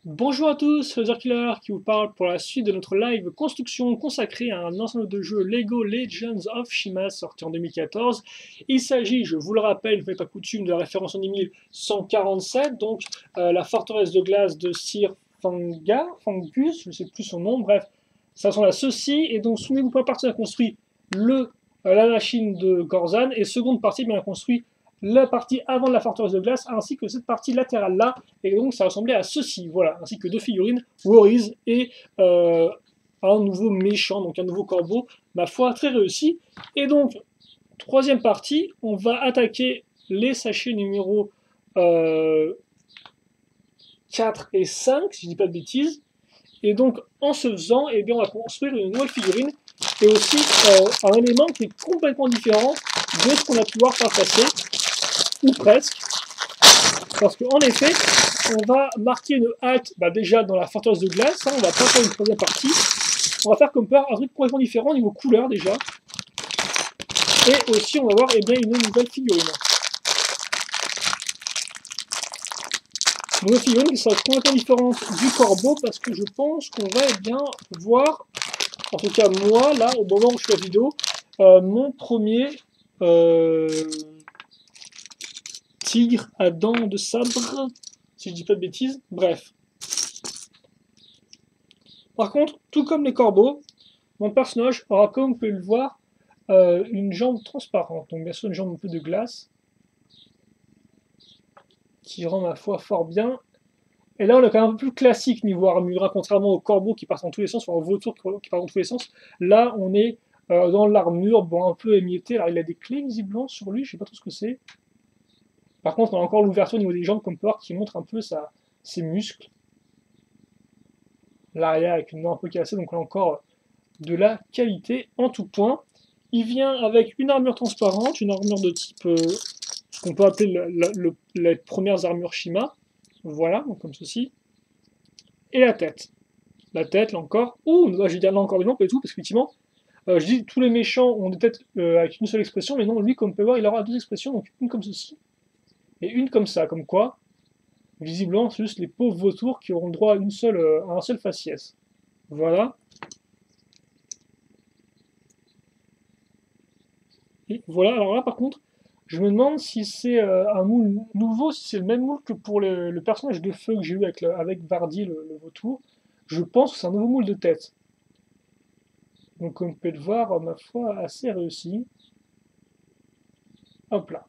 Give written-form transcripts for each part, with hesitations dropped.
Bonjour à tous, c'est Killer qui vous parle pour la suite de notre live construction consacrée à un ensemble de jeux Lego Legends of Shima sorti en 2014. Il s'agit, je vous le rappelle, une fois n'est pas coutume, de la référence en 1147, donc la forteresse de glace de Sir Fangus, je ne sais plus son nom, bref, ça ressemble à ceci. Et donc, souvenez-vous, première partie, on a construit la machine de Gorzan, et seconde partie, on a construit la partie avant de la forteresse de glace, ainsi que cette partie latérale là, et donc ça ressemblait à ceci, voilà, ainsi que deux figurines, Worries et un nouveau méchant, donc un nouveau corbeau, ma foi, très réussi. Et donc, troisième partie, on va attaquer les sachets numéro 4 et 5, si je dis pas de bêtises. Et donc, en ce faisant, eh bien, on va construire une nouvelle figurine, et aussi un élément qui est complètement différent de ce qu'on a pu voir par le passé, ou presque. Parce qu'en effet, on va marquer une halte déjà dans la forteresse de glace, hein, on va pas faire une troisième partie. On va faire comme peur un truc complètement différent au niveau couleur déjà. Et aussi on va voir une nouvelle figurine. Une nouvelle figurine qui sera complètement différente du corbeau parce que je pense qu'on va voir, en tout cas moi là, au moment où je fais la vidéo, mon premier tigre à dents de sabre, si je dis pas de bêtises, bref. Par contre, tout comme les corbeaux, mon personnage aura, comme vous pouvez le voir, une jambe transparente, donc bien sûr une jambe un peu de glace, qui rend ma foi fort bien. Et là on est quand même un peu plus classique niveau armure, hein, contrairement aux corbeaux qui partent dans tous les sens, enfin aux vautours qui partent dans tous les sens. Là on est dans l'armure, bon un peu émiettée, alors il a des clés visiblement sur lui, je sais pas trop ce que c'est. Par contre on a encore l'ouverture au niveau des jambes comme peur qui montre un peu ses muscles. L'arrière avec une main un peu cassée, donc là encore de la qualité en tout point. Il vient avec une armure transparente, une armure de type ce qu'on peut appeler les premières armures Shima. Voilà, donc comme ceci. Et la tête. La tête, là encore. Ouh, je vais dire là encore des noms, pas du tout, parce qu'effectivement, je dis tous les méchants ont des têtes avec une seule expression, mais non, lui, comme on peut voir, il aura deux expressions, donc une comme ceci, et une comme ça, comme quoi, visiblement, c'est juste les pauvres vautours qui auront le droit à un seul faciès. Voilà. Et voilà, alors là, par contre, je me demande si c'est un moule nouveau, si c'est le même moule que pour le personnage de feu que j'ai eu avec Vardy, le vautour. Je pense que c'est un nouveau moule de tête. Donc, comme vous pouvez le voir, ma foi, assez réussi. Hop là.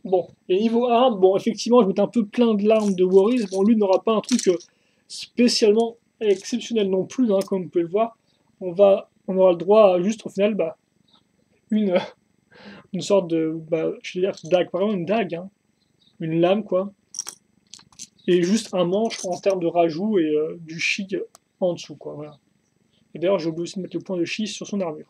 Bon, et niveau arme, bon, effectivement, je m'étais un peu plein de l'arme de Worries. Bon, lui n'aura pas un truc spécialement exceptionnel non plus, hein, comme vous pouvez le voir. On aura le droit à juste, au final, une, une sorte de, je veux dire, dague, pas vraiment une dague, hein, une lame, quoi. Et juste un manche en termes de rajout et du chi en dessous, quoi, voilà. Et d'ailleurs, j'ai oublié aussi de mettre le point de chi sur son armure.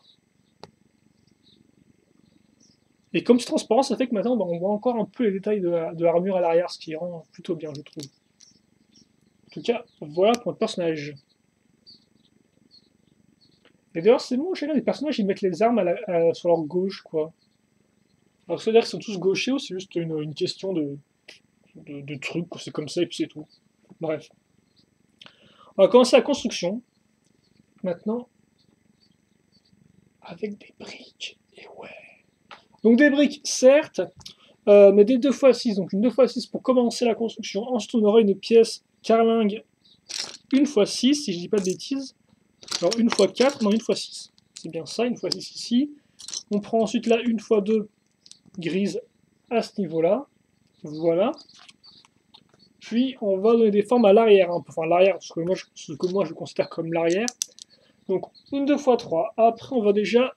Et comme c'est transparent, ça fait que maintenant, on voit encore un peu les détails de l'armure à l'arrière, ce qui rend plutôt bien, je trouve. En tout cas, voilà pour notre personnage. Et d'ailleurs, c'est bon, chez les personnages, ils mettent les armes sur leur gauche, quoi. Alors, c'est-à-dire qu'ils sont tous gauchers ou c'est juste une question de truc, c'est comme ça et puis c'est tout. Bref. On va commencer la construction. Maintenant, avec des briques. Et ouais. Donc des briques, certes, mais des 2x6. Donc une 2x6 pour commencer la construction. Ensuite, on aura une pièce carlingue 1x6, si je dis pas de bêtises. Alors 1x4, non 1x6. C'est bien ça, 1x6 ici. On prend ensuite là 1x2 grise à ce niveau-là. Voilà. Puis on va donner des formes à l'arrière, hein. Enfin l'arrière, ce que moi je considère comme l'arrière. Donc une 2x3. Après on va déjà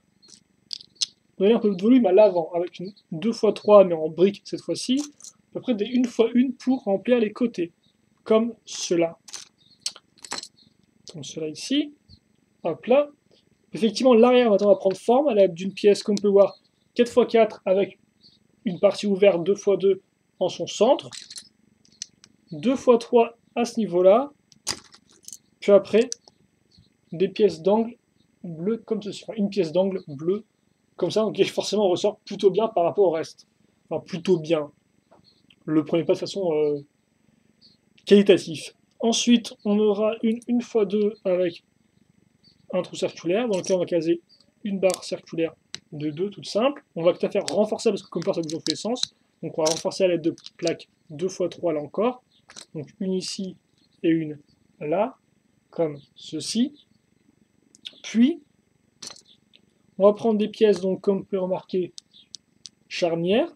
donner un peu de volume à l'avant, avec une 2x3 mais en briques cette fois-ci, à peu près des 1x1 pour remplir les côtés, comme cela. Comme cela ici. Hop là. Effectivement, l'arrière maintenant va prendre forme à l'aide d'une pièce, comme on peut voir, 4x4 avec une partie ouverte 2x2 en son centre. 2x3 à ce niveau-là. Puis après, des pièces d'angle bleu comme ceci. Enfin, une pièce d'angle bleu comme ça, donc forcément on ressort plutôt bien par rapport au reste. Enfin, plutôt bien. Le prenez pas de façon qualitative. Ensuite, on aura une 1x2 avec un trou circulaire, dans lequel on va caser une barre circulaire de 2, toute simple. On va tout à fait renforcer, parce que comme ça bouge dans tous les sens. Donc on va renforcer à l'aide de plaques 2x3 là encore. Donc une ici et une là, comme ceci. Puis, on va prendre des pièces, donc comme vous pouvez remarquer, charnières,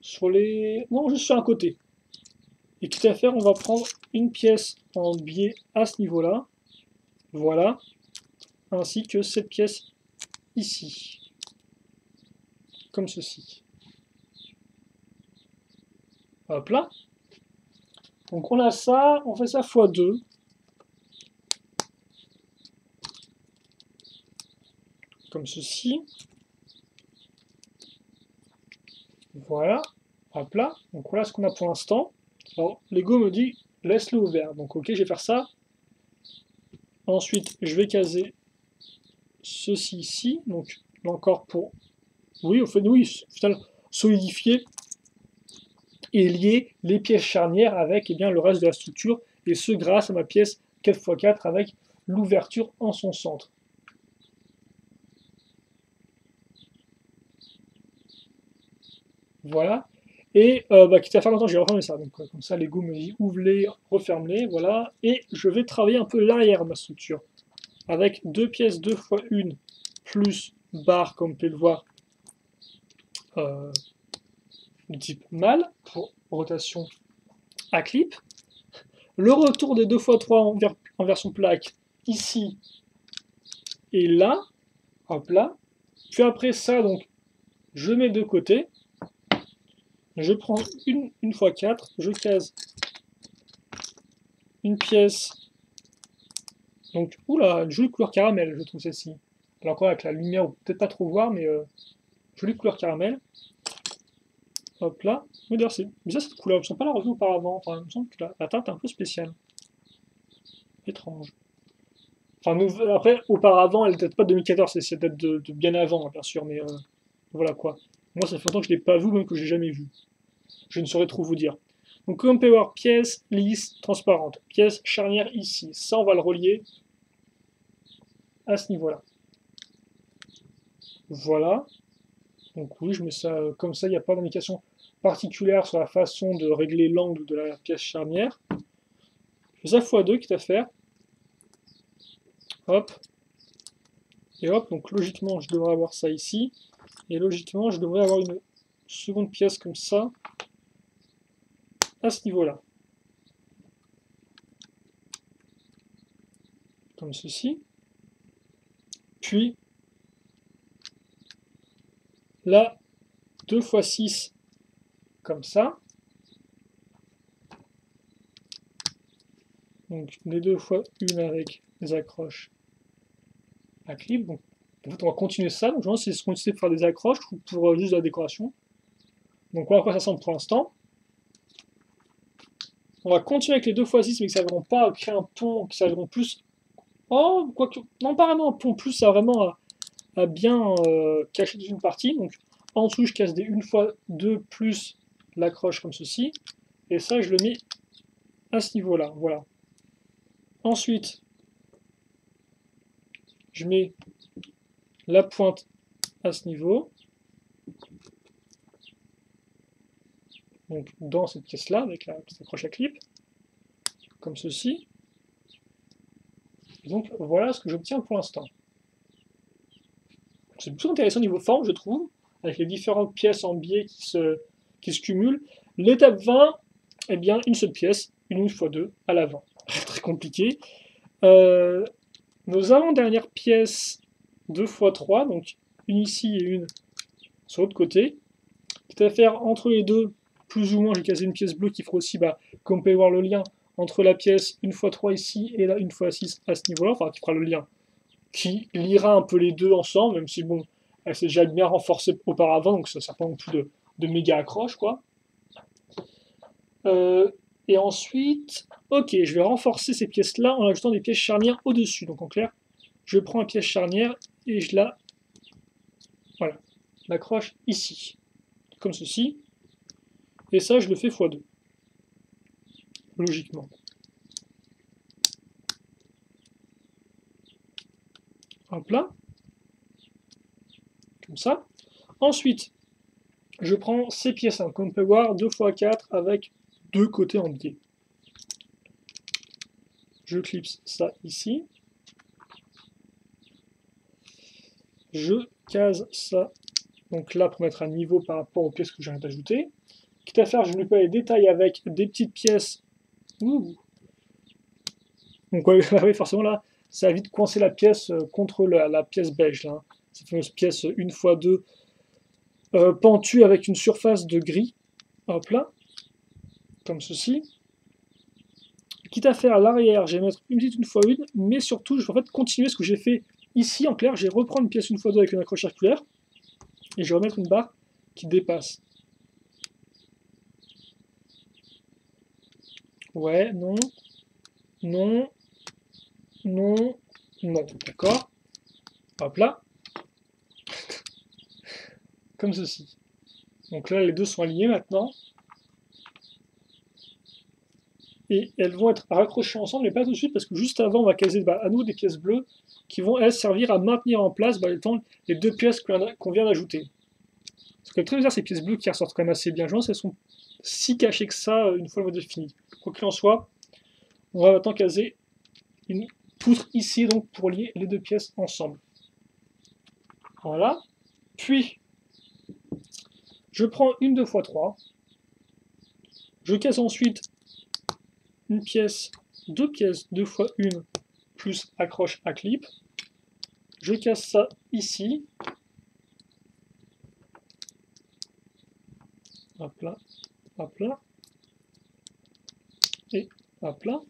sur les... non, juste sur un côté. Et quitte à faire, on va prendre une pièce en biais à ce niveau-là, voilà, ainsi que cette pièce ici, comme ceci. Hop là. Donc on a ça, on fait ça x2. Comme ceci. Voilà. Hop là. Donc voilà ce qu'on a pour l'instant. Alors, Lego me dit, laisse-le ouvert. Donc ok, je vais faire ça. Ensuite, je vais caser ceci ici. Donc là encore pour... oui, au fait, oui, solidifier et lier les pièces charnières avec eh bien, le reste de la structure. Et ce, grâce à ma pièce 4x4 avec l'ouverture en son centre. Voilà. Et quitte à faire longtemps, j'ai refermé ça. Donc comme ça, Lego me dit ouvre-les, referme-les, voilà. Et je vais travailler un peu l'arrière de ma structure. Avec deux pièces 2x1 plus barre, comme vous pouvez le voir, de type mâle, pour rotation à clip. Le retour des 2x3 en version plaque, ici et là. Hop là. Puis après ça, donc, je mets de côté. Je prends une x4, je case une pièce. Donc, oula, une jolie couleur caramel, je trouve celle-ci. Alors encore avec la lumière, vous peut-être pas trop voir, mais jolie couleur caramel. Hop là. Mais d'ailleurs, c'est bizarre cette couleur, je ne sens pas la revue auparavant. Enfin, il me semble que la teinte est un peu spéciale. Étrange. Enfin, après, auparavant, elle date pas de 2014, c'est date de bien avant, hein, bien sûr, mais voilà quoi. Moi, ça fait longtemps que je ne l'ai pas vu, même que je l'ai jamais vu. Je ne saurais trop vous dire. Donc, comme on peut voir, pièce lisse, transparente, pièce charnière ici. Ça, on va le relier à ce niveau-là. Voilà. Donc oui, je mets ça comme ça, il n'y a pas d'indication particulière sur la façon de régler l'angle de la pièce charnière. Je fais ça x2, quitte à faire. Hop. Et hop, donc logiquement, je devrais avoir ça ici. Et logiquement, je devrais avoir une seconde pièce comme ça, à ce niveau-là. Comme ceci. Puis, là, 2x6, comme ça. Donc, les 2x1 avec les accroches à clip. Donc, en fait, on va continuer ça. Donc, je pense que c'est continuer de faire des accroches pour juste la décoration. Donc, voilà à quoi ça ressemble pour l'instant. On va continuer avec les 2x6, mais qui ne serviront pas à créer un pont, qui serviront plus. Oh, quoique. Non, pas vraiment un pont, plus ça vraiment à bien cacher toute une partie. Donc, en dessous, je casse des 1x2 plus l'accroche comme ceci. Et ça, je le mets à ce niveau-là. Voilà. Ensuite, je mets la pointe à ce niveau. Donc, dans cette pièce-là, avec la petite accroche à clip. Comme ceci. Et donc, voilà ce que j'obtiens pour l'instant. C'est plutôt intéressant au niveau forme, je trouve, avec les différentes pièces en biais qui se cumulent. L'étape 20, eh bien, une seule pièce, une x2 à l'avant. Très compliqué. Nos avant-dernières pièces 2x3, donc une ici et une sur l'autre côté. Quitte à faire entre les deux, plus ou moins, j'ai casé une pièce bleue qui fera aussi, comme vous pouvez voir le lien entre la pièce 1x3 ici et la 1x6 à ce niveau-là, enfin qui fera le lien, qui liera un peu les deux ensemble, même si bon, elle s'est déjà bien renforcée auparavant, donc ça ne sert pas non plus de méga accroche, quoi. Et ensuite, ok, je vais renforcer ces pièces-là en ajoutant des pièces charnières au-dessus. Donc en clair, je prends une pièce charnière et je voilà, l'accroche ici, comme ceci. Et ça, je le fais x2, logiquement. Hop là. Comme ça. Ensuite, je prends ces pièces, hein, comme on peut voir, 2x4 avec deux côtés en biais. Je clipse ça ici. Je case ça donc là pour mettre à niveau par rapport aux pièces que je viens d'ajouter. Quitte à faire, je ne pas les détails avec des petites pièces. Ouh. Donc ouais, oui, forcément là, ça va vite coincer la pièce contre la pièce beige. Là, hein. Cette fameuse pièce 1x2 pentue avec une surface de gris. Hop là. Comme ceci. Quitte à faire à l'arrière, je vais mettre une petite 1x1, mais surtout, je vais en fait continuer ce que j'ai fait ici. En clair, je vais reprendre une pièce 1x2 avec une accroche circulaire, et je vais remettre une barre qui dépasse. Ouais, non, non, non, non, d'accord. Hop là. Comme ceci. Donc là, les deux sont alignés maintenant. Et elles vont être raccrochées ensemble, mais pas tout de suite, parce que juste avant, on va caser à nouveau des pièces bleues qui vont, elles, servir à maintenir en place les deux pièces qu'on vient d'ajouter. Ce qui est très bizarre, ces pièces bleues qui ressortent quand même assez bien jointes, elles sont si cachées que ça une fois le modèle fini. Quoi qu'il en soit, on va maintenant caser une poutre ici donc pour lier les deux pièces ensemble. Voilà. Puis, je prends une 2x3. Je case ensuite une pièce, deux pièces 2x1 plus accroche à clip. Je casse ça ici. Hop là, hop là. Et hop là.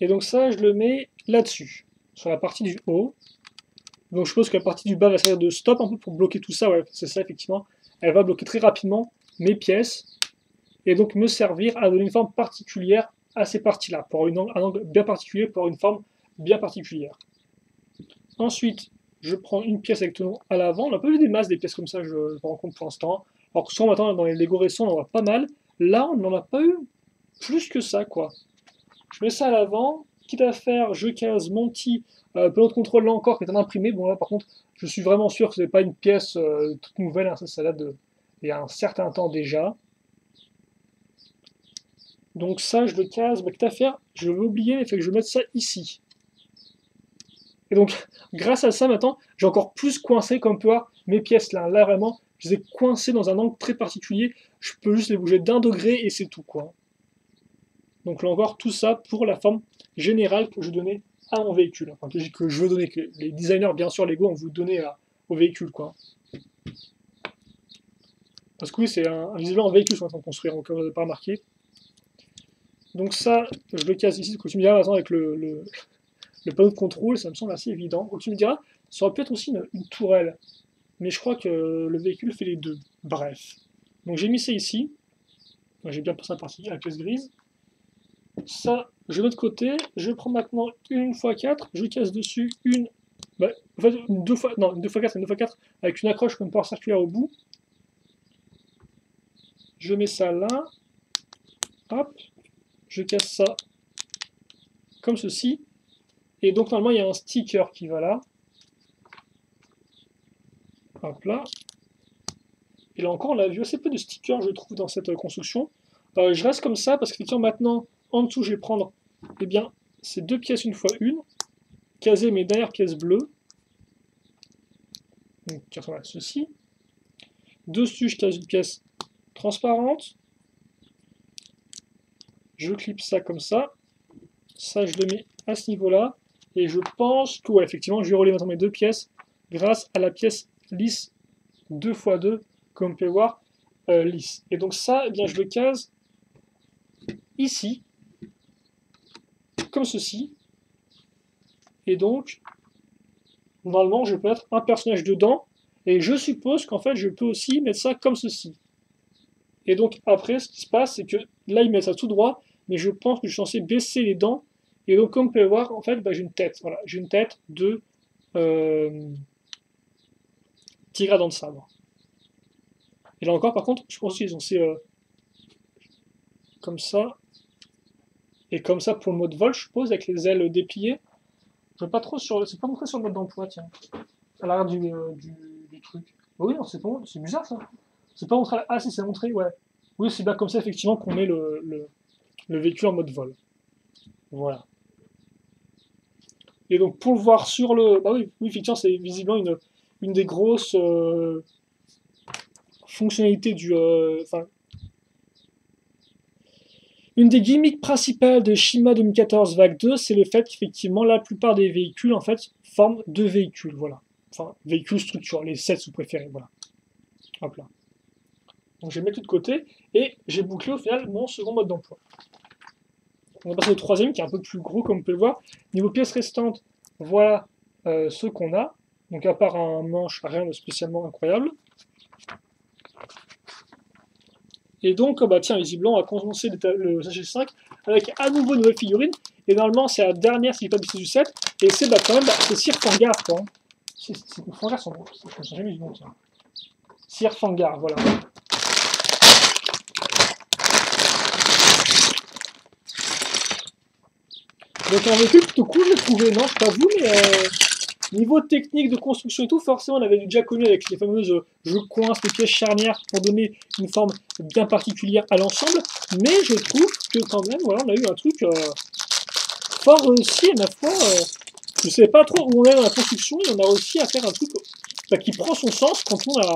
Et donc ça, je le mets là-dessus, sur la partie du haut. Donc je suppose que la partie du bas va servir de stop un peu pour bloquer tout ça. Ouais, c'est ça, effectivement. Elle va bloquer très rapidement mes pièces. Et donc me servir à donner une forme particulière à ces parties-là, pour un angle bien particulier, pour une forme bien particulière. Ensuite, je prends une pièce avec ton nom à l'avant. On n'a pas vu des masses des pièces comme ça, je me rends compte pour l'instant. Alors que souvent maintenant, dans les Lego récents, on en voit pas mal. Là, on n'en a pas eu plus que ça, quoi. Je mets ça à l'avant. Quitte à faire, je case mon petit pelot de contrôle là encore qui est en imprimé. Bon là par contre, je suis vraiment sûr que ce n'est pas une pièce toute nouvelle, hein. Ça date il y a un certain temps déjà. Donc ça, je le case. Bah, quitte à faire, je vais oublier, il fait que je vais mettre ça ici. Et donc, grâce à ça, maintenant, j'ai encore plus coincé, comme peut voir, mes pièces là. Là, vraiment, je les ai coincées dans un angle très particulier. Je peux juste les bouger d'1 degré et c'est tout, quoi. Donc là encore, tout ça pour la forme générale que je donnais à mon véhicule. Enfin, que je veux donner, que les designers, bien sûr, Lego, ont voulu donner au véhicule, quoi. Parce que oui, c'est visiblement un véhicule qu'on est en train de construire, donc vous n'avez pas remarqué. Donc ça, je le casse ici, tu me diras maintenant avec le panneau de contrôle, ça me semble assez évident. Donc tu me diras, ça aurait pu être aussi une tourelle, mais je crois que le véhicule fait les deux. Bref. Donc j'ai mis ça ici. J'ai bien passé la partie à la pièce grise. Ça, je mets de côté. Je prends maintenant une x4. Je casse dessus une. Bah, en fait, une 2x, non, une 2x4 et une 2x4 avec une accroche comme port circulaire au bout. Je mets ça là. Hop. Je casse ça comme ceci. Et donc, normalement, il y a un sticker qui va là. Hop là. Et là encore, on a vu assez peu de stickers, je trouve, dans cette construction. Je reste comme ça parce qu'effectivement, maintenant, en dessous, je vais prendre eh bien, ces deux pièces 1x1, caser mes dernières pièces bleues. Donc, qui ressemble à ceci. Dessus, je case une pièce transparente. Je clip ça comme ça. Ça, je le mets à ce niveau-là. Et je pense que, ouais, effectivement, je vais relier maintenant mes deux pièces grâce à la pièce lisse 2x2, comme on peut voir, lisse. Et donc ça, eh bien, je le case ici, comme ceci. Et donc, normalement, je peux mettre un personnage dedans. Et je suppose qu'en fait, je peux aussi mettre ça comme ceci. Et donc, après, ce qui se passe, c'est que là, il met ça tout droit. Mais je pense que je suis censé baisser les dents. Et donc, comme on peut le voir, en fait, bah, j'ai une tête. Voilà, j'ai une tête de tigre à dents de sabre. Et là encore, par contre, je pense qu'ils sont censés comme ça. Et comme ça pour le mode vol, je suppose, avec les ailes dépliées. Je veux pas trop sur, c'est pas montré sur le mode d'emploi, tiens. À l'arrière du truc. Oh oui, non, c'est pas, c'est bizarre ça. C'est pas montré, ah si, c'est montré, ouais. Oui, c'est bien comme ça, effectivement, qu'on met le véhicule en mode vol. Voilà. Et donc, pour le voir sur le, bah oui, oui effectivement, c'est visiblement une des grosses fonctionnalités enfin, une des gimmicks principales de Shima 2014 Vague 2, c'est le fait qu'effectivement, la plupart des véhicules, en fait, forment deux véhicules, voilà. Enfin, véhicules structure, les 7 sous préférés, voilà. Hop là. Donc je vais mettre tout de côté, et j'ai bouclé au final mon second mode d'emploi. On va passer au troisième, qui est un peu plus gros, comme vous pouvez le voir. Niveau pièces restantes, voilà ce qu'on a. Donc à part un manche, rien de spécialement incroyable. Et donc, bah tiens, visiblement, on va commencer le sachet 5 avec à nouveau une nouvelle figurine. Et normalement, c'est la dernière, si je pas du du set. Et c'est bah, quand même, bah, c'est Sir Fangar, quoi. C'est Fangar, je ne sais jamais du nom, tiens. Sir Fangar, voilà. Donc un véhicule plutôt cool, je trouvais, non, je t'avoue, mais niveau technique de construction et tout, forcément, on avait déjà connu avec les fameuses je coince les pièces charnières pour donner une forme bien particulière à l'ensemble. Mais je trouve que quand même, voilà, on a eu un truc fort réussi, et ma foi, je ne sais pas trop où on est dans la construction, et on a réussi à faire un truc bah, qui prend son sens quand on a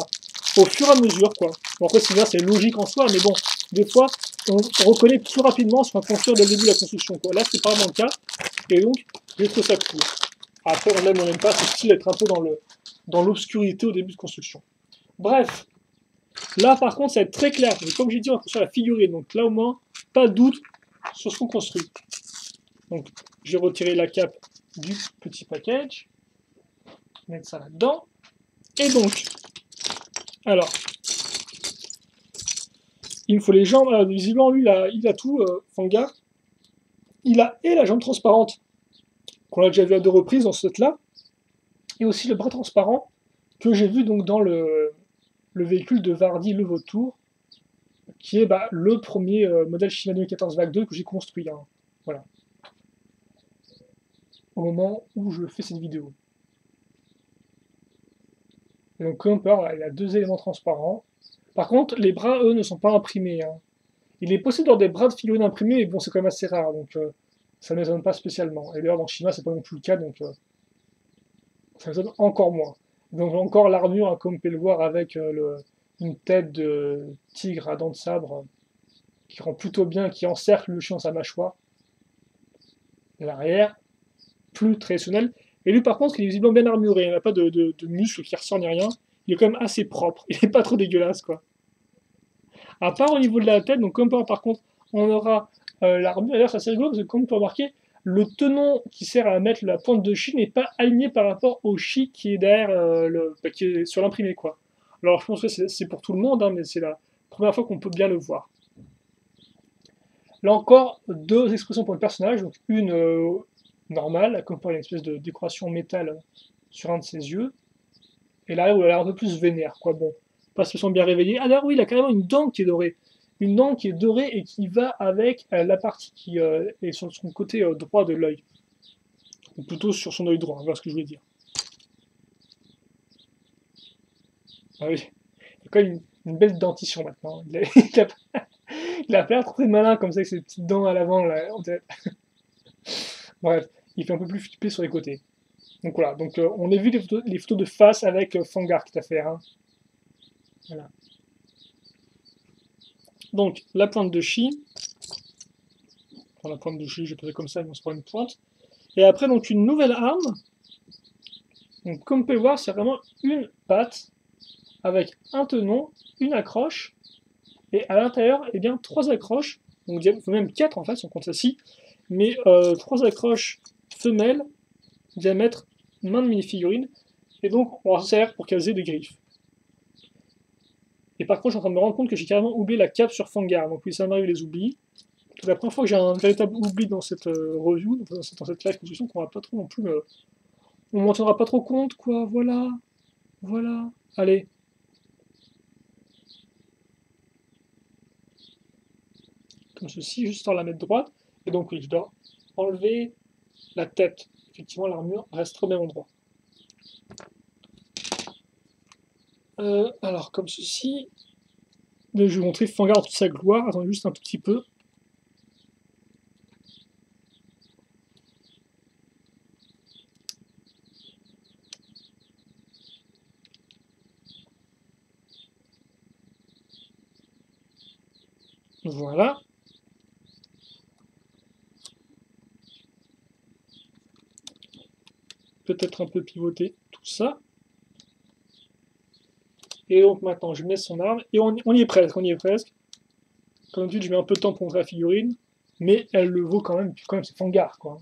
au fur et à mesure, quoi. Bon, après, c'est logique en soi, mais bon, des fois, on reconnaît plus rapidement ce qu'on va construire dès le début de la construction, quoi. Là, c'est pas vraiment le cas, et donc, j'ai trouvé ça cool. Après, on aime ou on n'aime pas, c'est style d'être un peu dans l'obscurité au début de construction. Bref, là, par contre, ça va être très clair. Mais comme j'ai dit, on va construire la figurine, donc là, au moins, pas de doute sur ce qu'on construit. Donc, je vais retirer la cape du petit package, mettre ça là-dedans. Et donc, alors, il me faut les jambes. Visiblement, lui, il a tout, Fangar. Il a et la jambe transparente, qu'on a déjà vu à 2 reprises dans ce set-là, et aussi le bras transparent, que j'ai vu donc dans le véhicule de Vardy, le Vautour, qui est bah, le premier modèle Shimano 14 Vague 2 que j'ai construit. Hein. Voilà. Au moment où je fais cette vidéo. Et donc, comme on peut voir, voilà, il a 2 éléments transparents. Par contre, les bras, eux, ne sont pas imprimés. Hein. Il est possible d'avoir des bras de figurines imprimés, mais bon, c'est quand même assez rare, donc ça ne m'étonne pas spécialement. Et d'ailleurs, dans Shima, c'est pas non plus le cas, donc ça m'étonne encore moins. Donc encore l'armure, hein, comme vous pouvez le voir, avec une tête de tigre à dents de sabre, qui rend plutôt bien, qui encercle le chien dans sa mâchoire. L'arrière, plus traditionnel. Et lui, par contre, il est visiblement bien armuré, il n'a pas de muscles qui ressortent ni rien. Il est quand même assez propre, il n'est pas trop dégueulasse, quoi. À part au niveau de la tête, donc comme par contre, on aura l'armure. D'ailleurs, c'est assez rigolo parce que comme on peut remarquer, le tenon qui sert à mettre la pointe de chi n'est pas aligné par rapport au chi qui est derrière qui est sur l'imprimé, quoi. Alors je pense que c'est pour tout le monde, hein, mais c'est la première fois qu'on peut bien le voir. Là encore, 2 expressions pour le personnage, donc une normale, comme pour une espèce de décoration métal sur un de ses yeux, et là où elle a l'air un peu plus vénère, quoi. Bon, pas spécialement bien réveillé. Ah d'ailleurs, oui, il a carrément une dent qui est dorée. Une dent qui est dorée et qui va avec la partie qui est sur son côté droit de l'œil. Ou plutôt sur son œil droit, voilà ce que je voulais dire. Ah oui, il a quand même une belle dentition maintenant. Il a pas l'air très malin comme ça avec ses petites dents à l'avant, là, en tête. Bref, il fait un peu plus flipper sur les côtés. Donc voilà, donc on a vu les photos de face avec Fangar qui t'a fait. Hein. Voilà. Donc la pointe de chi, enfin la pointe de chi, je vais poser comme ça, mais on se prend une pointe. Et après donc une nouvelle arme. Donc comme vous pouvez le voir, c'est vraiment une patte avec un tenon, une accroche, et à l'intérieur, eh bien 3 accroches, donc même 4 en fait, si on compte celle-ci, mais 3 accroches femelles, diamètre main de mini-figurine, et donc on en sert pour caser des griffes. Et par contre, je suis en train de me rendre compte que j'ai carrément oublié la cape sur Fangar, donc oui, ça m'arrive les oublis. C'est la première fois que j'ai un véritable oubli dans cette review, dans cette live construction, qu'on va pas trop non plus on m'en tiendra pas trop compte, quoi, voilà. Voilà. Allez. Comme ceci, juste sans la mettre droite. Et donc oui, je dois enlever la tête effectivement l'armure reste au même endroit. Alors comme ceci, là, je vais vous montrer Fangar en toute sa gloire, attendez juste un tout petit peu. Voilà. Peut-être un peu pivoter tout ça. Et donc maintenant, je mets son arme, et on y est presque, on y est presque. Comme d'habitude, je mets un peu de temps pour montrer la figurine, mais elle le vaut quand même, puis quand même, c'est Fangar, quoi.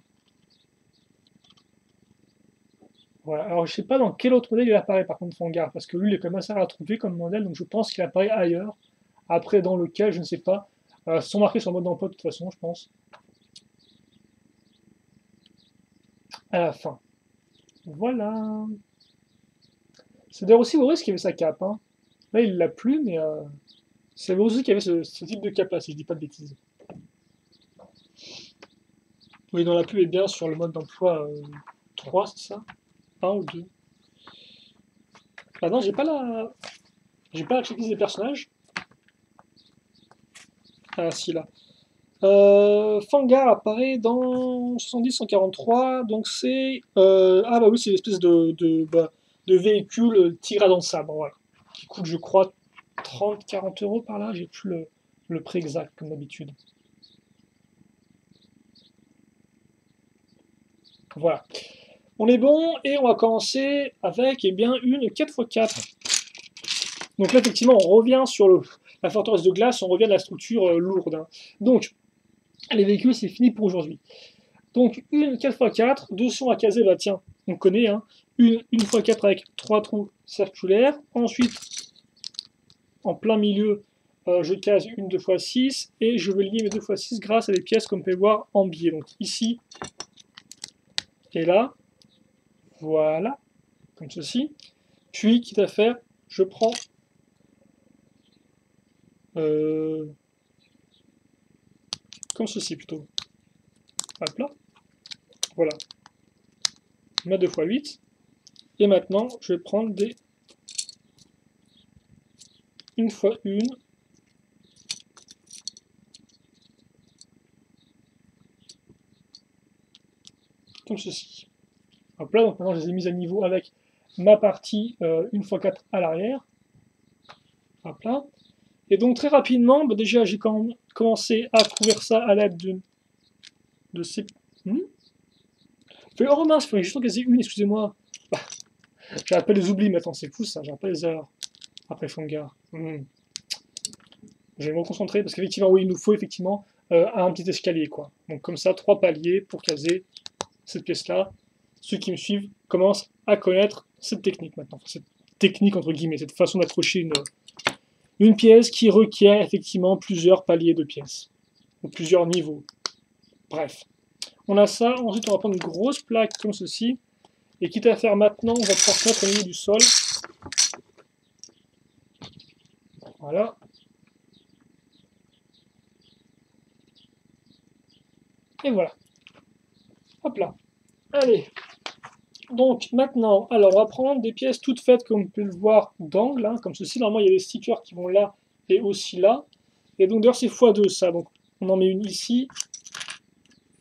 Voilà, alors je sais pas dans quel autre modèle il apparaît par contre Fangar, parce que lui, il est quand même assez rare à trouver comme modèle, donc je pense qu'il apparaît ailleurs. Après, dans le cas, je ne sais pas. Ils sont marqués sur le mode d'emploi de toute façon, je pense. À la fin. Voilà. C'est d'ailleurs aussi Boris qui avait sa cape, hein. Là, il l'a plus, mais c'est Boris qui avait ce type de cape-là, si je dis pas de bêtises. Oui, dans la pub est bien sur le mode d'emploi 3, c'est ça? 1 ou 2? Ah non, j'ai pas la. J'ai pas la checklist des personnages. Ah si là. Fangar apparaît dans 70-143, donc c'est... ah bah oui, c'est l'espèce de véhicule tir à dents de sabre, voilà. Qui coûte, je crois, 30-40 euros par là, j'ai plus le prix exact, comme d'habitude. Voilà. On est bon, et on va commencer avec eh bien, une 4x4. Donc là, effectivement, on revient sur la forteresse de glace, on revient à la structure lourde, hein. Donc, les véhicules, c'est fini pour aujourd'hui. Donc, une 4x4, dessus on va caser, bah tiens, on connaît, hein, une 1x4 avec 3 trous circulaires. Ensuite, en plein milieu, je case une 2x6 et je vais lier mes 2x6 grâce à des pièces comme vous pouvez voir en biais. Donc ici et là, voilà, comme ceci. Puis, quitte à faire, je prends comme ceci plutôt. Hop là, voilà, ma 2x8. Et maintenant, je vais prendre des 1x1. Comme ceci. Hop là, donc maintenant je les ai mises à niveau avec ma partie 1x4 à l'arrière. Hop là. Et donc très rapidement, bah, déjà j'ai commencé à couvrir ça à l'aide de ces... Oh mince, il fallait juste en caser une, excusez-moi. J'ai pas les oublis maintenant, c'est fou ça, j'ai pas les erreurs. Après Fangar. Je vais me reconcentrer parce qu'effectivement, oui, il nous faut effectivement un petit escalier, quoi. Donc comme ça, 3 paliers pour caser cette pièce-là. Ceux qui me suivent commencent à connaître cette technique maintenant. Enfin, cette technique, entre guillemets, cette façon d'accrocher une pièce qui requiert effectivement plusieurs paliers de pièces. Ou plusieurs niveaux. Bref. On a ça. Ensuite, on va prendre une grosse plaque comme ceci. Et quitte à faire maintenant, on va pouvoir se mettre au niveau du sol. Voilà. Et voilà. Hop là. Allez. Donc maintenant, alors on va prendre des pièces toutes faites comme vous pouvez le voir d'angle, hein, comme ceci. Normalement, il y a des stickers qui vont là et aussi là. Et donc d'ailleurs, c'est x2 ça. Donc on en met une ici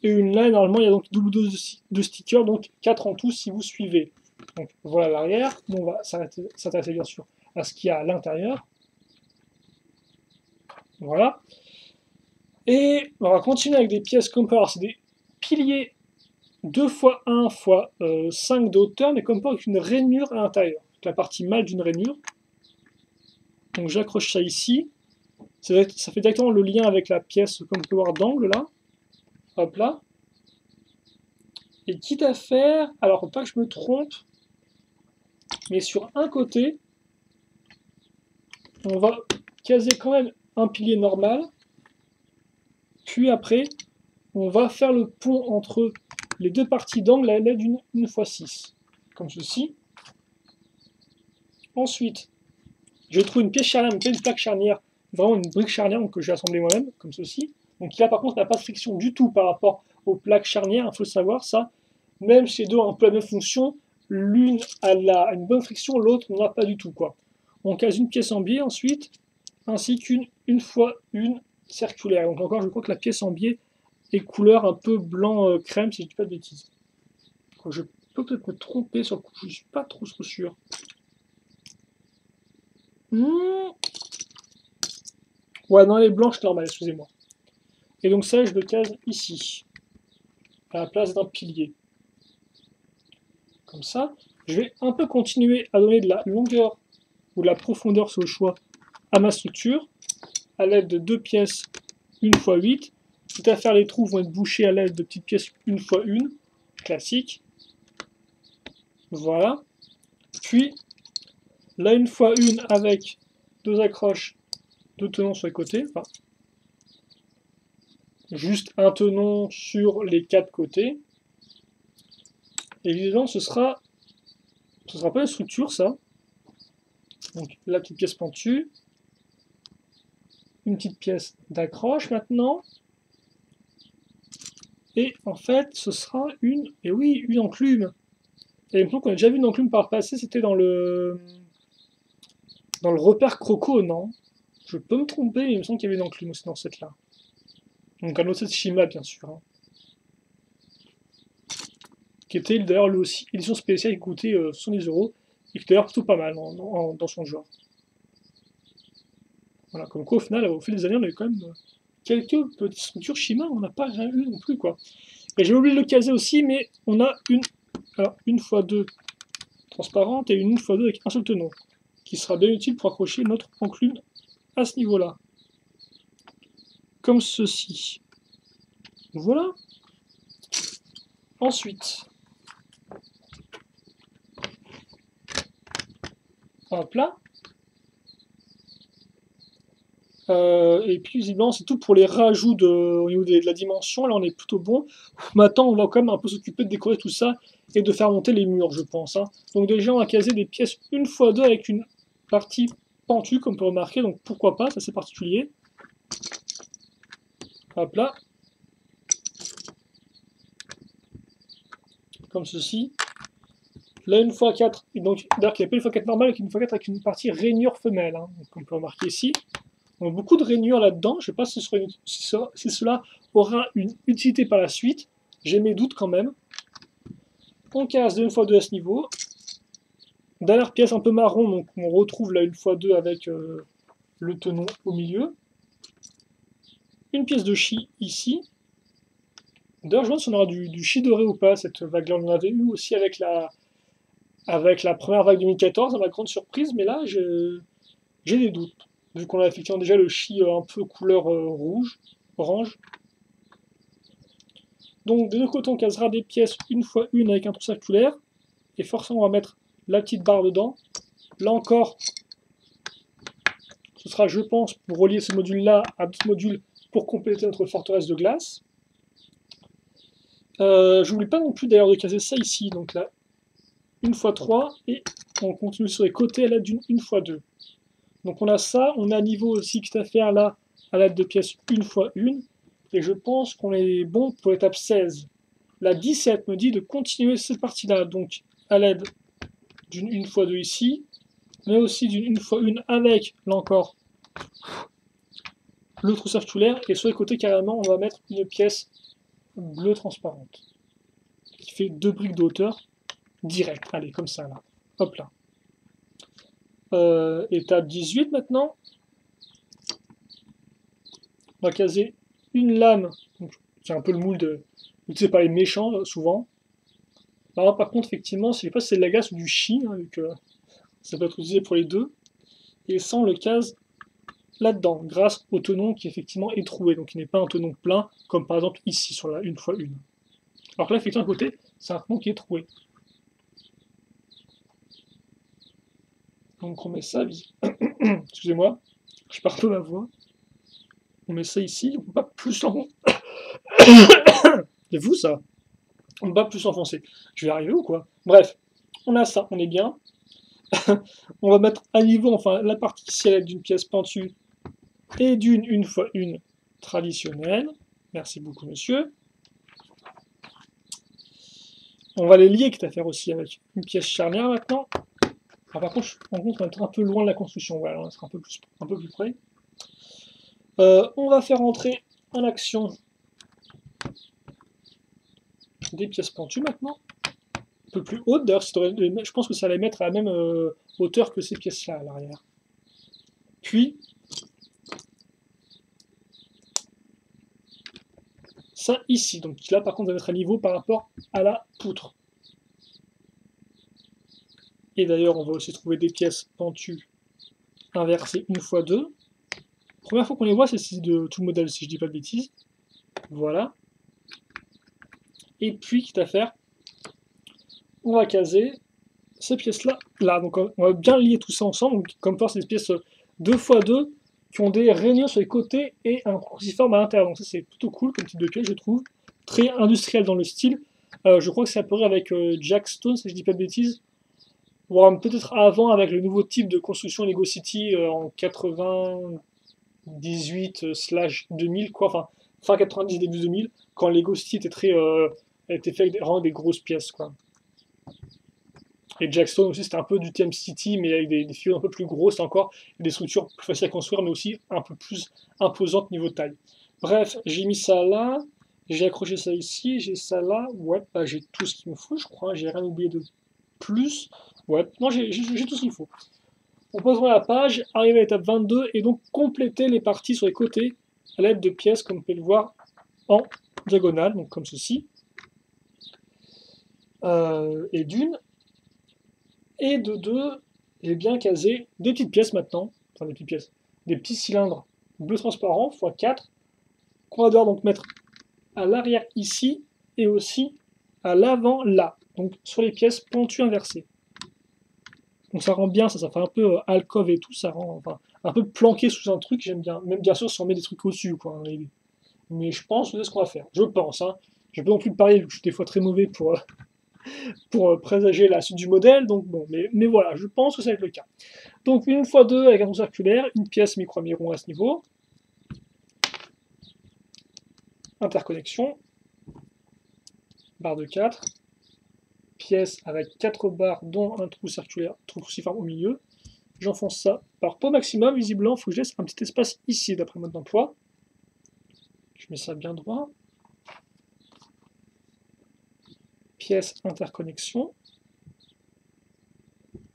et une là. Et normalement, il y a donc double dose de stickers, donc 4 en tout si vous suivez. Donc voilà l'arrière. Bon, on va s'intéresser bien sûr à ce qu'il y a à l'intérieur. Voilà. Et on va continuer avec des pièces comme par, c'est des piliers 2 x 1 x 5 de hauteur, mais comme pas avec une rainure à l'intérieur. La partie mâle d'une rainure. Donc j'accroche ça ici. Ça fait directement le lien avec la pièce, comme vous pouvez voir, d'angle là. Hop là. Et quitte à faire, alors faut pas que je me trompe, mais sur un côté, on va caser quand même un pilier normal. Puis après, on va faire le pont entre les deux parties d'angle à l'aide d'une 1x6, comme ceci. Ensuite, je trouve une pièce charnière, une plaque charnière, vraiment une brique charnière que j'ai assemblée moi-même, comme ceci. Donc là, par contre, n'a pas de friction du tout par rapport aux plaques charnières, il faut le savoir, ça. même si les deux ont un peu la même fonction, l'une a une bonne friction, l'autre n'en a pas du tout, quoi. On case une pièce en biais ensuite, ainsi qu'une fois une circulaire. Donc encore, je crois que la pièce en biais est couleur un peu blanc crème, si je dis pas de bêtises. Donc, je peux peut-être me tromper sur le coup, je suis pas trop sûr. Ouais, non, elle est blanche normale, excusez-moi. Et donc ça, je le case ici, à la place d'un pilier. Comme ça, je vais un peu continuer à donner de la longueur ou de la profondeur, c'est au choix, à ma structure, à l'aide de 2 pièces 1x8. Quitte à faire les trous vont être bouchés à l'aide de petites pièces 1x1, classique. Voilà. Puis, là 1x1 avec 2 accroches, 2 tenons sur les côtés. Enfin, juste un tenon sur les 4 côtés. Évidemment, ce sera pas une structure, ça. Donc, la petite pièce pentue. Une petite pièce d'accroche maintenant. Et en fait, ce sera et oui, une enclume. Et il me semble qu'on a déjà vu une enclume par le passé, c'était dans le repère Croco, non? Je peux me tromper, mais il me semble qu'il y avait une enclume aussi dans cette là. Donc un autre Shima, bien sûr. Hein. Qui était d'ailleurs lui aussi édition spéciale qui coûtait 70 €, et qui est d'ailleurs plutôt pas mal dans son genre. Voilà, comme quoi au final, au fil des années, on a eu quand même quelques petites structures Shima, on n'a pas rien eu non plus, quoi. Et j'ai oublié de le caser aussi, mais on a une x 2 transparente et une x 2 avec un seul tenon, qui sera bien utile pour accrocher notre enclume à ce niveau-là. Comme ceci. Voilà. Ensuite, hop là. Et puis visiblement c'est tout pour les rajouts au niveau de la dimension, là on est plutôt bon. Maintenant on va quand même un peu s'occuper de décorer tout ça et de faire monter les murs je pense. Hein. Donc déjà on va caser des pièces 1x2 avec une partie pentue comme on peut remarquer, donc pourquoi pas, ça c'est particulier. Hop là. Comme ceci. Là 1x4, donc d'ailleurs qu'il n'y a pas une x4 normale, avec une x4 avec une partie rainure femelle, hein, comme on peut remarquer ici. On a beaucoup de rainures là-dedans, je ne sais pas si cela aura une utilité par la suite, j'ai mes doutes quand même. On case de 1x2 à ce niveau. Dernière pièce un peu marron, donc on retrouve la 1x2 avec le tenon au milieu. Une pièce de chi ici. D'ailleurs, je me demande si on aura du chi doré ou pas, cette vague-là. On en avait eu aussi avec la première vague 2014, à ma grande surprise, mais là, j'ai des doutes. Vu qu'on a effectivement déjà le chi un peu couleur rouge, orange. Donc, des deux côtés, on casera des pièces 1x1 avec un trou circulaire. Et forcément, on va mettre la petite barre dedans. Là encore, ce sera, je pense, pour relier ce module-là à ce module pour compléter notre forteresse de glace. Je n'oublie pas non plus d'ailleurs de caser ça ici. Donc là, 1x3 et on continue sur les côtés à l'aide d'une 1x2. Donc on a ça, on a à niveau aussi qui est à faire là à l'aide de pièces 1x1. Et je pense qu'on est bon pour l'étape 16. La 17 me dit de continuer cette partie-là, donc à l'aide d'une 1x2 ici, mais aussi d'une 1x1 avec, là encore, le trou circulaire. Et sur les côtés, carrément, on va mettre une pièce bleue transparente, qui fait 2 briques de hauteur, direct. Allez, comme ça, là. Hop là. Étape 18 maintenant. On va caser une lame. C'est un peu le moule utilisé par les méchants, souvent. Alors, par contre, effectivement, je ne sais pas si c'est de la glace ou du chi, hein, vu que ça peut être utilisé pour les deux. Et sans le case là-dedans, grâce au tenon qui effectivement est troué, donc il n'est pas un tenon plein, comme par exemple ici sur la 1x1. Alors que là, effectivement, à côté, c'est un tenon qui est troué. Donc on met ça, excusez-moi, je perds un peu ma voix. On met ça ici, on ne peut pas plus l'enfoncer. C'est vous ça? On ne peut pas plus l'enfoncer. Je vais arriver ou quoi? Bref, on a ça, on est bien. On va mettre à niveau, enfin la partie ici à l'aide d'une pièce pentue et d'une 1x1 traditionnelle. Merci beaucoup monsieur. On va les lier, quitte à faire aussi avec une pièce charnière maintenant. Alors, par contre, on va être un peu loin de la construction. Voilà, on sera un peu plus près. On va faire entrer en action des pièces pentues maintenant. Un peu plus hautes, d'ailleurs, je pense que ça va les mettre à la même hauteur que ces pièces-là à l'arrière. Puis, ça ici. Donc là, par contre, va être à niveau par rapport à la poutre. Et d'ailleurs, on va aussi trouver des pièces pentues inversées une fois deux. Première fois qu'on les voit, c'est de tout le modèle, si je dis pas de bêtises. Voilà. Et puis, quitte à faire, on va caser ces pièces-là, là. Donc on va bien lier tout ça ensemble. Donc, comme par c'est des pièces 2x2 qui ont des réunions sur les côtés et un cruciforme à l'intérieur. Donc ça, c'est plutôt cool comme type de pièce, je trouve. Très industriel dans le style. Je crois que c'est apparu avec Jack Stone, si je dis pas de bêtises. Voire peut-être avant avec le nouveau type de construction Lego City en 98/2000, quoi. Enfin, fin 90, début 2000, quand Lego City était fait avec vraiment des grosses pièces, quoi. Et Jackstone aussi, c'était un peu du TM City, mais avec des figures un peu plus grosses encore, des structures plus faciles à construire, mais aussi un peu plus imposantes niveau taille. Bref, j'ai mis ça là, j'ai accroché ça ici, j'ai ça là, ouais, bah, j'ai tout ce qu'il me faut, je crois, j'ai rien oublié de plus. Ouais, non, j'ai tout ce qu'il faut. On pose la page, arriver à l'étape 22, et donc compléter les parties sur les côtés à l'aide de pièces, comme vous pouvez le voir, en diagonale, donc comme ceci. Et d'une, et de deux, et bien caser des petites pièces maintenant, enfin des petites pièces, des petits cylindres bleu transparent x 4 qu'on va devoir donc mettre à l'arrière ici et aussi à l'avant là, donc sur les pièces pentues inversées. Donc ça rend bien, ça fait un peu alcove et tout, ça rend enfin, un peu planqué sous un truc, j'aime bien. Même bien sûr si on met des trucs au-dessus, quoi. Mais je pense que c'est ce qu'on va faire. Je pense, hein. Je peux non plus parler, je suis des fois très mauvais pour présager la suite du modèle, donc bon, mais voilà, je pense que ça va être le cas. Donc une fois deux avec un trou circulaire, une pièce micro-miron à ce niveau, interconnexion, barre de 4, pièce avec 4 barres dont un trou circulaire, trou cruciforme au milieu. J'enfonce ça par pot maximum, visiblement, il faut que je laisse un petit espace ici d'après mode d'emploi. Je mets ça bien droit. Pièce interconnexion.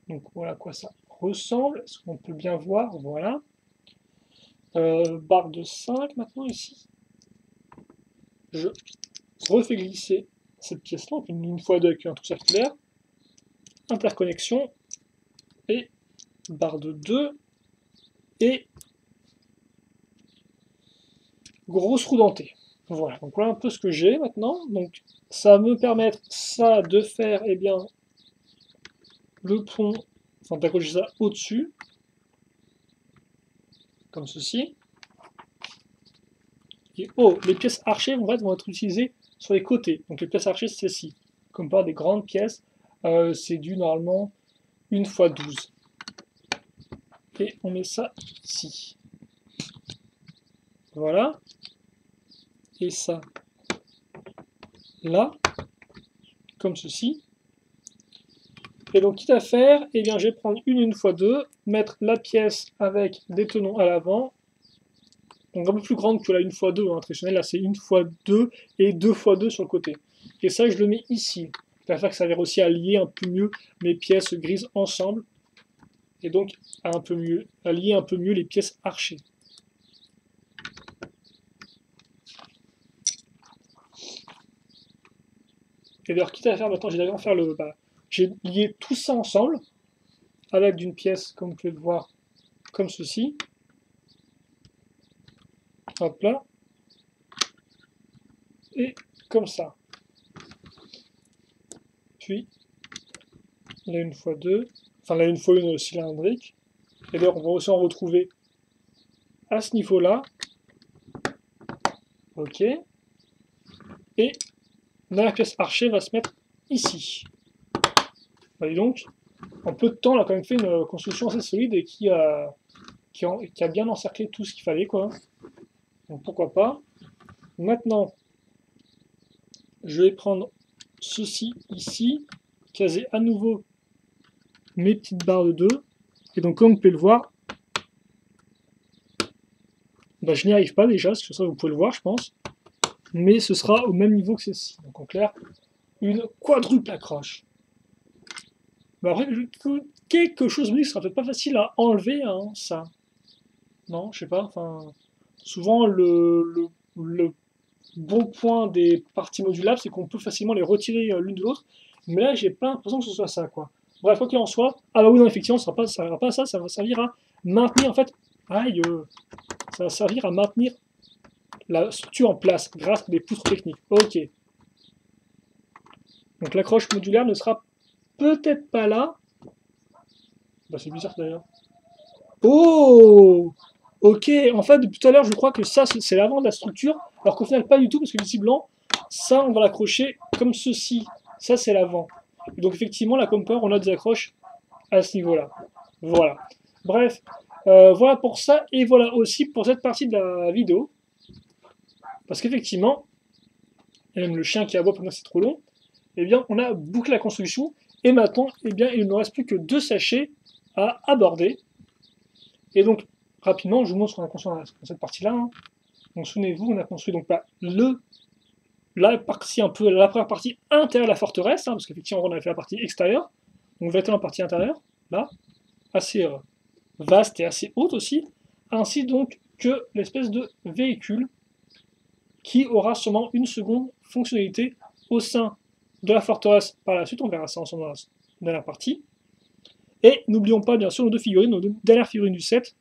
Donc voilà à quoi ça ressemble. Est-ce qu'on peut bien voir? Voilà. Barre de 5 maintenant ici. Je refais glisser cette pièce-là, une fois deux avec un trou circulaire. Interconnexion. Et barre de 2. Et grosse roue dentée. Voilà, donc voilà un peu ce que j'ai maintenant. Donc ça va me permettre ça de faire eh bien le pont, enfin d'accrocher ça au-dessus, comme ceci. Et oh, les pièces archées vont être utilisées sur les côtés. Donc les pièces archées, c'est ceci. Comme par des grandes pièces, c'est du normalement 1 x 12. Et on met ça ici. Voilà. Et ça là, comme ceci. Et donc, quitte à faire, eh bien, je vais prendre une x 2, mettre la pièce avec des tenons à l'avant, donc un peu plus grande que la 1 x 2, hein, traditionnelle, là c'est 1 x 2 et 2 x 2 sur le côté. Et ça, je le mets ici. Ça va faire que ça va aussi à lier un peu mieux mes pièces grises ensemble, et donc à lier un peu mieux les pièces archées. Et d'ailleurs, quitte à faire maintenant, j'ai lié tout ça ensemble, avec d'une pièce, comme vous pouvez le voir, comme ceci. Hop là. Et comme ça. Puis, la 1 x 2, enfin la 1 x 1 cylindrique. Et d'ailleurs, on va aussi en retrouver à ce niveau-là. Ok. Et la pièce archée va se mettre ici. Et donc, en peu de temps, on a quand même fait une construction assez solide et qui a bien encerclé tout ce qu'il fallait, quoi. Donc pourquoi pas. Maintenant, je vais prendre ceci ici, caser à nouveau mes petites barres de 2. Et donc, comme vous pouvez le voir, bah, je n'y arrive pas déjà, parce que ça vous pouvez le voir, je pense. Mais ce sera au même niveau que ceci. Donc en clair, une quadruple accroche. Bah, après, quelque chose me dit que ce sera peut-être pas facile à enlever, hein, ça. Non, je sais pas. Enfin, souvent, le bon point des parties modulables, c'est qu'on peut facilement les retirer l'une de l'autre. Mais là, j'ai pas l'impression que ce soit ça, quoi. Bref, quoi qu'il en soit, ah bah oui, non, effectivement, ça ne servira pas à ça, ça va servir à maintenir, en fait, aïe, ça va servir à maintenir la structure en place grâce à des poutres techniques. Ok. Donc l'accroche modulaire ne sera peut-être pas là. Bah c'est bizarre d'ailleurs. Oh, ok, en fait, depuis tout à l'heure, je crois que ça, c'est l'avant de la structure, alors qu'au final, pas du tout, parce que visiblement, ça, on va l'accrocher comme ceci. Ça, c'est l'avant. Donc, effectivement, là, comme peur, on a des accroches à ce niveau-là. Voilà. Bref, voilà pour ça, et voilà aussi pour cette partie de la vidéo. Parce qu'effectivement, et même le chien qui aboie pendant que c'est trop long, eh bien, on a bouclé la construction, et maintenant, eh bien, il ne nous reste plus que 2 sachets à aborder. Et donc, rapidement, je vous montre ce qu'on a construit dans cette partie-là. Hein. Donc, souvenez-vous, on a construit donc la partie un peu, la première partie intérieure de la forteresse, hein, parce qu'effectivement, on a fait la partie extérieure. Donc, vêtement la partie intérieure, là, assez vaste et assez haute aussi, ainsi donc que l'espèce de véhicule qui aura seulement une seconde fonctionnalité au sein de la forteresse. Par la suite, on verra ça ensemble dans la dernière partie. Et n'oublions pas, bien sûr, nos 2 figurines, nos 2 dernières figurines du set,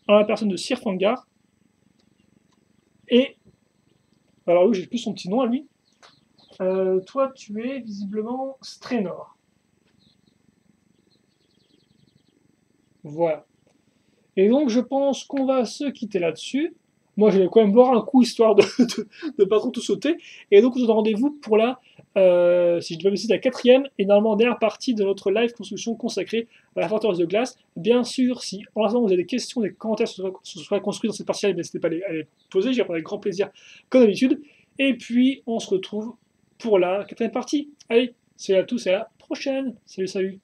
en la personne de Sir Fangar. Et, alors oui, j'ai plus son petit nom à lui. Toi, tu es visiblement Strénor. Voilà. Et donc, je pense qu'on va se quitter là-dessus. Moi, je vais quand même boire un coup, histoire de pas trop tout sauter. Et donc, on se donne rendez-vous pour si je devais me citer, la 4e et normalement dernière partie de notre live construction consacrée à la forteresse de glace. Bien sûr, si en l'instant vous avez des questions, des commentaires sur ce soit construit dans cette partie-là, n'hésitez pas à les poser, j'y répondrai avec grand plaisir, comme d'habitude. Et puis, on se retrouve pour la 4e partie. Allez, salut à tous et à la prochaine. Salut, salut.